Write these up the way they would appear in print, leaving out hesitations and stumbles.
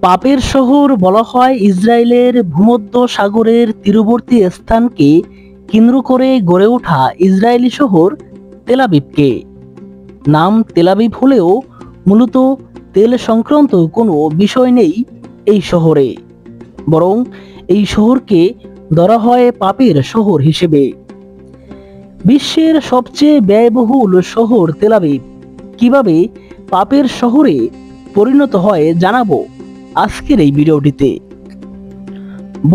পাপের শহর বলা হয় ইসরায়েলের ভূমধ্য সাগরের তীরবর্তী স্থানকে কেন্দ্র করে গড়ে ওঠা ইসরায়েলি শহর তেল আবিবকে। নাম তেল আবিব হলেও মূলত তেল সংক্রান্ত কোনো বিষয় নেই এই শহরে, বরং এই শহরকে ধরা হয় পাপের শহর হিসেবে। বিশ্বের সবচেয়ে ব্যয়বহুল শহর তেল আবিব কিভাবে পাপের শহরে পরিণত হয় জানাবো আজকের এই ভিডিওটিতে।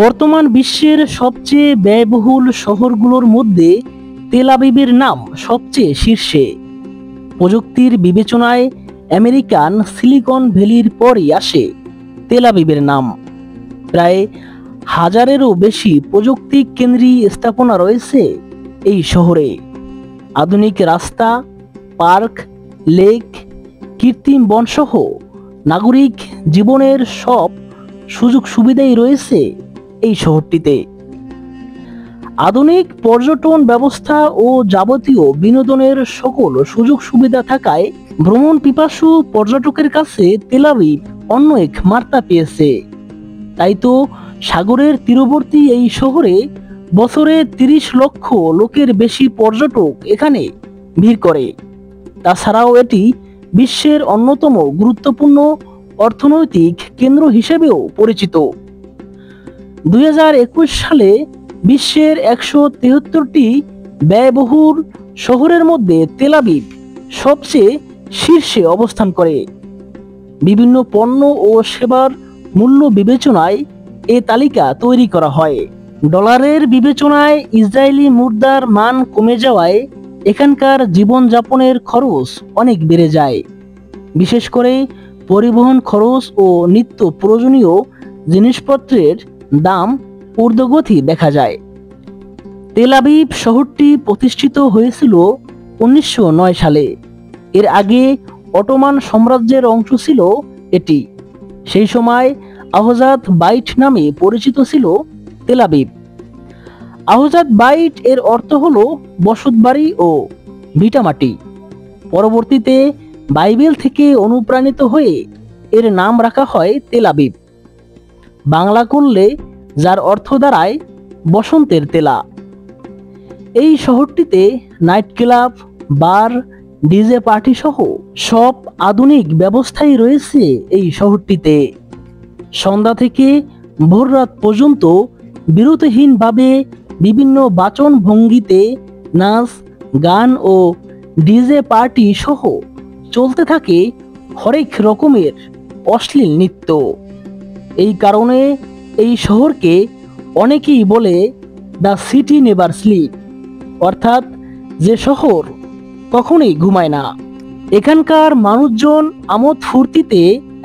বর্তমান বিশ্বের সবচেয়ে ব্যয়বহুল শহরগুলোর মধ্যে তেল আবিবের নাম সবচেয়ে শীর্ষে। প্রযুক্তির বিবেচনায় আমেরিকান সিলিকন ভ্যালির পরই আসে তেল আবিবের নাম। প্রায় 1000-এরও বেশি প্রযুক্তি কেন্দ্রী স্থাপনা রয়েছে এই শহরে। আধুনিক রাস্তা, পার্ক, লেক, কৃত্রিম বনসহ নাগরিক জীবনের সব সুযোগ সুবিধাই রয়েছে এই শহরটিতে। আধুনিক পর্যটন ব্যবস্থা ও যাবতীয় বিনোদনের সকল সুযোগ সুবিধা থাকায় ভ্রমণ পিপাসু পর্যটকের কাছে তেল আবিব অন্য এক মাত্রা পেয়েছে। তাই তো সাগরের তীরবর্তী এই শহরে বছরে 30 লক্ষ লোকের বেশি পর্যটক এখানে ভিড় করে। তাছাড়াও এটি বিশ্বের অন্যতম গুরুত্বপূর্ণ অর্থনৈতিক কেন্দ্র হিসেবেও পরিচিত। 2021 সালে বিশ্বের 173টি ব্যয়বহুল শহরের মধ্যে তেল আবিব সবচেয়ে শীর্ষে অবস্থান করে। বিভিন্ন পণ্য ও সেবার মূল্য বিবেচনায় এ তালিকা তৈরি করা হয়। ডলারের বিবেচনায় ইসরায়েলি মুদ্রার মান কমে যাওয়ায় এখানকার জীবনযাপনের খরচ অনেক বেড়ে যায়। বিশেষ করে পরিবহন খরচ ও নিত্য প্রয়োজনীয় জিনিসপত্রের দাম ঊর্ধ্বগতি দেখা যায়। তেল আবিব শহরটি প্রতিষ্ঠিত হয়েছিল 1909 সালে। এর আগে অটোমান সাম্রাজ্যের অংশ ছিল এটি। সেই সময় আহজাদ বাইট নামে পরিচিত ছিল তেল আবিব। আহজাদ বাইট এর অর্থ হলো বসতবাড়ি ও ভিটামাটি। পরবর্তীতে বাইবেল থেকে অনুপ্রাণিত হয়ে এর নাম রাখা হয় তেল আবিব, বাংলা করলে যার অর্থ দাঁড়ায় বসন্তের তেলা। এই শহরটিতে নাইট ক্লাব, বার, ডিজে পার্টি সহ সব আধুনিক ব্যবস্থাই রয়েছে এই শহরটিতে। সন্ধ্যা থেকে ভোররাত পর্যন্ত বিরতিহীনভাবে বিভিন্ন বাচন ভঙ্গিতে নাচ, গান ও ডিজে পার্টি সহ চলতে থাকে হরেক রকমের অশ্লীল নৃত্য। এই কারণে এই শহরকে অনেকেই বলে দ্য সিটি নেভার স্লিপ, অর্থাৎ যে শহর কখনোই ঘুমায় না। এখানকার মানুষজন আমোদ ফুর্তিতে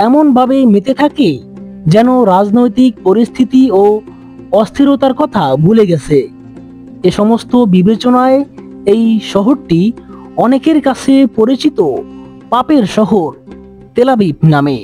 এমনভাবে মেতে থাকে যেন রাজনৈতিক পরিস্থিতি ও অস্থিরতার কথা ভুলে গেছে। এ সমস্ত বিবেচনায় এই শহরটি অনেকের কাছে পরিচিত পাপের শহর তেল আবিব নামে।